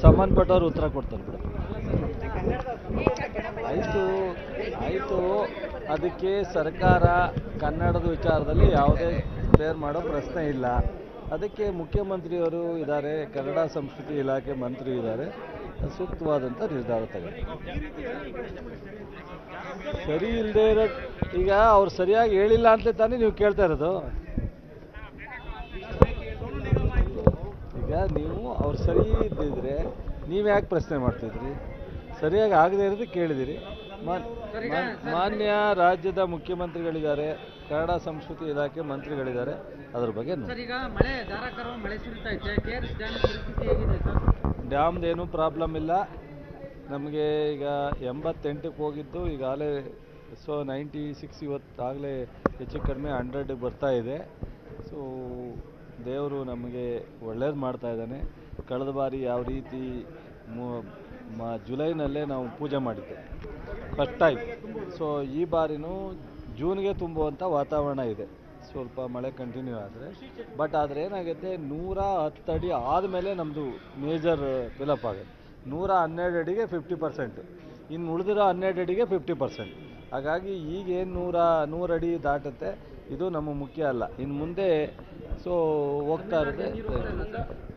ಸಂಬಂಧಪಟ್ಟವ್ರು ಉತ್ತರ ಕೊಡ್ತಾರೆ ಬಿಡು. ಆಯಿತು ಅದಕ್ಕೆ ಸರ್ಕಾರ ಕನ್ನಡದ ವಿಚಾರದಲ್ಲಿ ಯಾವುದೇ ಕ್ಲಿಯರ್ ಮಾಡೋ ಪ್ರಶ್ನೆ ಇಲ್ಲ. ಅದಕ್ಕೆ ಮುಖ್ಯಮಂತ್ರಿಯವರು ಇದ್ದಾರೆ, ಕನ್ನಡ ಸಂಸ್ಕೃತಿ ಇಲಾಖೆ ಮಂತ್ರಿ ಇದ್ದಾರೆ, ಸೂಕ್ತವಾದಂಥ ನಿರ್ಧಾರ ತಗೊಂಡು. ಸರಿ ಇಲ್ಲದೆ ಇರೋ ಈಗ ಅವ್ರು ಸರಿಯಾಗಿ ಹೇಳಿಲ್ಲ ಅಂತಲೇ ತಾನೇ ನೀವು ಕೇಳ್ತಾ ಇರೋದು. ಈಗ ನೀವು ಅವ್ರು ಸರಿ ಇದ್ದಿದ್ರೆ ನೀವು ಯಾಕೆ ಪ್ರಶ್ನೆ ಮಾಡ್ತಿದ್ರಿ? ಸರಿಯಾಗಿ ಆಗದೇ ಇರೋದು ಕೇಳಿದಿರಿ. ಮಾನ್ಯ ರಾಜ್ಯದ ಮುಖ್ಯಮಂತ್ರಿಗಳಿದ್ದಾರೆ, ಕನ್ನಡ ಸಂಸ್ಕೃತಿ ಇಲಾಖೆ ಮಂತ್ರಿಗಳಿದ್ದಾರೆ, ಅದ್ರ ಬಗ್ಗೆ ಡ್ಯಾಮ್ದೇನೂ ಪ್ರಾಬ್ಲಮ್ ಇಲ್ಲ. ನಮಗೆ ಈಗ 88ಕ್ಕೆ ಹೋಗಿದ್ದು ಈಗಾಗಲೇ 96 ಇವತ್ತಾಗಲೇ ಹೆಚ್ಚು ಕಡಿಮೆ 100ಗೆ ಬರ್ತಾ ಇದೆ. ಸೊ ದೇವರು ನಮಗೆ ಒಳ್ಳೇದು ಮಾಡ್ತಾ ಇದ್ದಾನೆ. ಕಳೆದ ಬಾರಿ ಯಾವ ರೀತಿ ಜುಲೈನಲ್ಲೇ ನಾವು ಪೂಜೆ ಮಾಡಿದ್ದೆ ಫಸ್ಟ್ ಟೈಮ್. ಸೊ ಈ ಬಾರಿನೂ ಜೂನ್ಗೆ ತುಂಬುವಂಥ ವಾತಾವರಣ ಇದೆ. ಸ್ವಲ್ಪ ಮಳೆ ಕಂಟಿನ್ಯೂ ಆದರೆ ಆದರೆ ಏನಾಗುತ್ತೆ, 110 ಅಡಿ ಆದಮೇಲೆ ನಮ್ಮದು ಮೇಜರ್ ಫಿಲಪ್ ಆಗುತ್ತೆ. 112 ಅಡಿಗೆ 50%, ಇನ್ನು ಉಳಿದಿರೋ 12 ಅಡಿಗೆ 50%. ಹಾಗಾಗಿ ಈಗೇನು 100 ಅಡಿ ದಾಟುತ್ತೆ, ಇದು ನಮ್ಮ ಮುಖ್ಯ ಅಲ್ಲ. ಇನ್ನು ಮುಂದೆ ಸೊ ಹೋಗ್ತಾ ಇರುತ್ತೆ.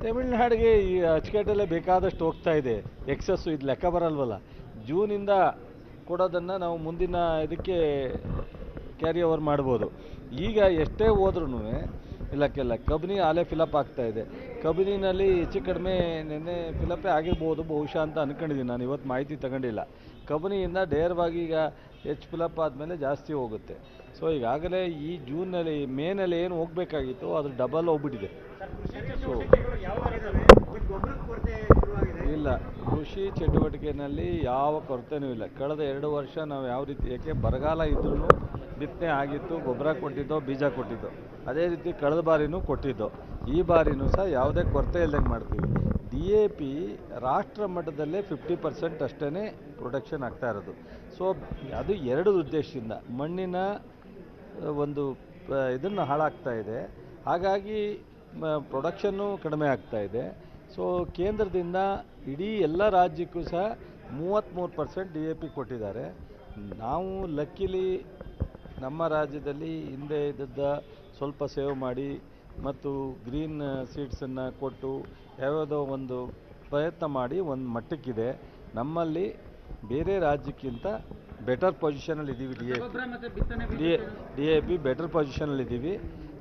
ತಮಿಳ್ನಾಡಿಗೆ ಈ ಅಚ್ಚುಕಟ್ಟಲ್ಲೇ ಬೇಕಾದಷ್ಟು ಹೋಗ್ತಾ ಇದೆ. ಎಕ್ಸಸ್ಸು ಇದು ಲೆಕ್ಕ ಬರಲ್ವಲ್ಲ. ಜೂನಿಂದ ಕೊಡೋದನ್ನು ನಾವು ಮುಂದಿನ ಇದಕ್ಕೆ ಕ್ಯಾರಿ ಓವರ್ ಮಾಡ್ಬೋದು. ಈಗ ಎಷ್ಟೇ ಹೋದ್ರೂ ಇಲ್ಲಕ್ಕೆಲ್ಲ ಕಬಿನಿ ಆಲೇ ಫಿಲಪ್ ಆಗ್ತಾ ಇದೆ. ಕಬಿನಿನಲ್ಲಿ ಹೆಚ್ಚು ಕಡಿಮೆ ನಿನ್ನೆ ಫಿಲಪ್ಪೇ ಆಗಿರ್ಬೋದು ಬಹುಶಃ ಅಂತ ಅಂದ್ಕೊಂಡಿದ್ದೀನಿ. ನಾನು ಇವತ್ತು ಮಾಹಿತಿ ತಗೊಂಡಿಲ್ಲ. ಕಬಿನಿಯಿಂದ ನೇರವಾಗಿ ಈಗ ಫಿಲಪ್ ಆದಮೇಲೆ ಜಾಸ್ತಿ ಹೋಗುತ್ತೆ. ಸೊ ಈಗಾಗಲೇ ಈ ಜೂನ್ನಲ್ಲಿ ಮೇನಲ್ಲಿ ಏನು ಹೋಗಬೇಕಾಗಿತ್ತು ಅದು ಡಬಲ್ ಹೋಗ್ಬಿಟ್ಟಿದೆ. ಸೊ ಇಲ್ಲ, ಕೃಷಿ ಚಟುವಟಿಕೆಯಲ್ಲಿ ಯಾವ ಕೊರತೆಯೂ ಇಲ್ಲ. ಕಳೆದ 2 ವರ್ಷ ನಾವು ಯಾವ ರೀತಿ, ಏಕೆ ಬರಗಾಲ ಇದ್ರೂ ಬಿತ್ತನೆ ಆಗಿತ್ತು, ಗೊಬ್ಬರ ಕೊಟ್ಟಿದ್ದೋ, ಬೀಜ ಕೊಟ್ಟಿದ್ದೋ, ಅದೇ ರೀತಿ ಕಳೆದ ಬಾರಿನೂ ಕೊಟ್ಟಿದ್ದೋ. ಈ ಬಾರಿನೂ ಸಹ ಯಾವುದೇ ಕೊರತೆ ಇಲ್ದಂಗೆ ಮಾಡ್ತೀವಿ. DAP ರಾಷ್ಟ್ರ ಮಟ್ಟದಲ್ಲೇ 50% ಅಷ್ಟೇ ಪ್ರೊಡಕ್ಷನ್ ಆಗ್ತಾ ಇರೋದು. ಸೊ ಅದು 2 ಉದ್ದೇಶದಿಂದ ಮಣ್ಣಿನ ಒಂದು ಇದನ್ನು ಹಾಳಾಗ್ತಾ ಇದೆ, ಹಾಗಾಗಿ ಪ್ರೊಡಕ್ಷನ್ನು ಕಡಿಮೆ ಆಗ್ತಾ ಇದೆ. ಸೊ ಕೇಂದ್ರದಿಂದ ಇಡೀ ಎಲ್ಲ ರಾಜ್ಯಕ್ಕೂ ಸಹ 33% DAP ಕೊಟ್ಟಿದ್ದಾರೆ. ನಾವು ಲಕ್ಕಿಲಿ ನಮ್ಮ ರಾಜ್ಯದಲ್ಲಿ ಹಿಂದೆ ಇದ್ದದ್ದ ಸ್ವಲ್ಪ ಸೇವ್ ಮಾಡಿ ಮತ್ತು ಗ್ರೀನ್ ಸೀಡ್ಸನ್ನು ಕೊಟ್ಟು ಯಾವುದೋ ಒಂದು ಪ್ರಯತ್ನ ಮಾಡಿ ಒಂದು ಮಟ್ಟಕ್ಕಿದೆ. ನಮ್ಮಲ್ಲಿ ಬೇರೆ ರಾಜ್ಯಕ್ಕಿಂತ ಬೆಟರ್ ಪೊಸಿಷನಲ್ಲಿ ಇದ್ದೀವಿ. DAP ಬೆಟರ್ ಪೊಸಿಷನಲ್ಲಿದ್ದೀವಿ.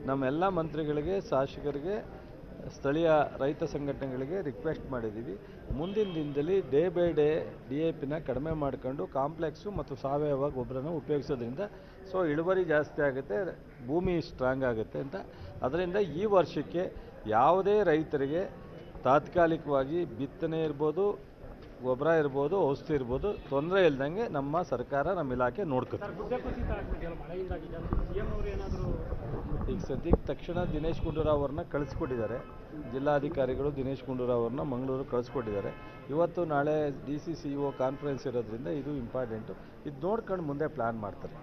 ನಮ್ಮೆಲ್ಲ ಮಂತ್ರಿಗಳಿಗೆ, ಶಾಸಕರಿಗೆ, ಸ್ಥಳೀಯ ರೈತ ಸಂಘಟನೆಗಳಿಗೆ ರಿಕ್ವೆಸ್ಟ್ ಮಾಡಿದ್ದೀವಿ. ಮುಂದಿನ ದಿನದಲ್ಲಿ ಡೇ ಬೈ ಡೇ DAPನ ಕಡಿಮೆ ಮಾಡ್ಕೊಂಡು ಕಾಂಪ್ಲೆಕ್ಸು ಮತ್ತು ಸಾವಯವ ಗೊಬ್ಬರನ ಉಪಯೋಗಿಸೋದ್ರಿಂದ ಸೊ ಇಳುವರಿ ಜಾಸ್ತಿ ಆಗುತ್ತೆ, ಭೂಮಿ ಸ್ಟ್ರಾಂಗ್ ಆಗುತ್ತೆ ಅಂತ. ಅದರಿಂದ ಈ ವರ್ಷಕ್ಕೆ ಯಾವುದೇ ರೈತರಿಗೆ ತಾತ್ಕಾಲಿಕವಾಗಿ ಬಿತ್ತನೆ ಇರ್ಬೋದು, ಗೊಬ್ಬರ ಇರ್ಬೋದು, ಔಷಧಿ ಇರ್ಬೋದು, ತೊಂದರೆ ಇಲ್ದಂಗೆ ನಮ್ಮ ಸರ್ಕಾರ, ನಮ್ಮ ಇಲಾಖೆ ನೋಡ್ಕೊತೀವಿ. ಈಗ ಸದ್ಯಕ್ಕೆ ತಕ್ಷಣ ದಿನೇಶ್ ಗುಂಡೂರಾವ್ ಅವ್ರನ್ನ ಕಳಿಸ್ಕೊಟ್ಟಿದ್ದಾರೆ. ಜಿಲ್ಲಾಧಿಕಾರಿಗಳು ದಿನೇಶ್ ಗುಂಡೂರಾವ್ ಅವ್ರನ್ನ ಮಂಗಳೂರು ಕಳಿಸ್ಕೊಟ್ಟಿದ್ದಾರೆ. ಇವತ್ತು ನಾಳೆ DCCO ಕಾನ್ಫರೆನ್ಸ್ ಇರೋದ್ರಿಂದ ಇದು ಇಂಪಾರ್ಟೆಂಟು. ಇದು ನೋಡ್ಕೊಂಡು ಮುಂದೆ ಪ್ಲ್ಯಾನ್ ಮಾಡ್ತಾರೆ.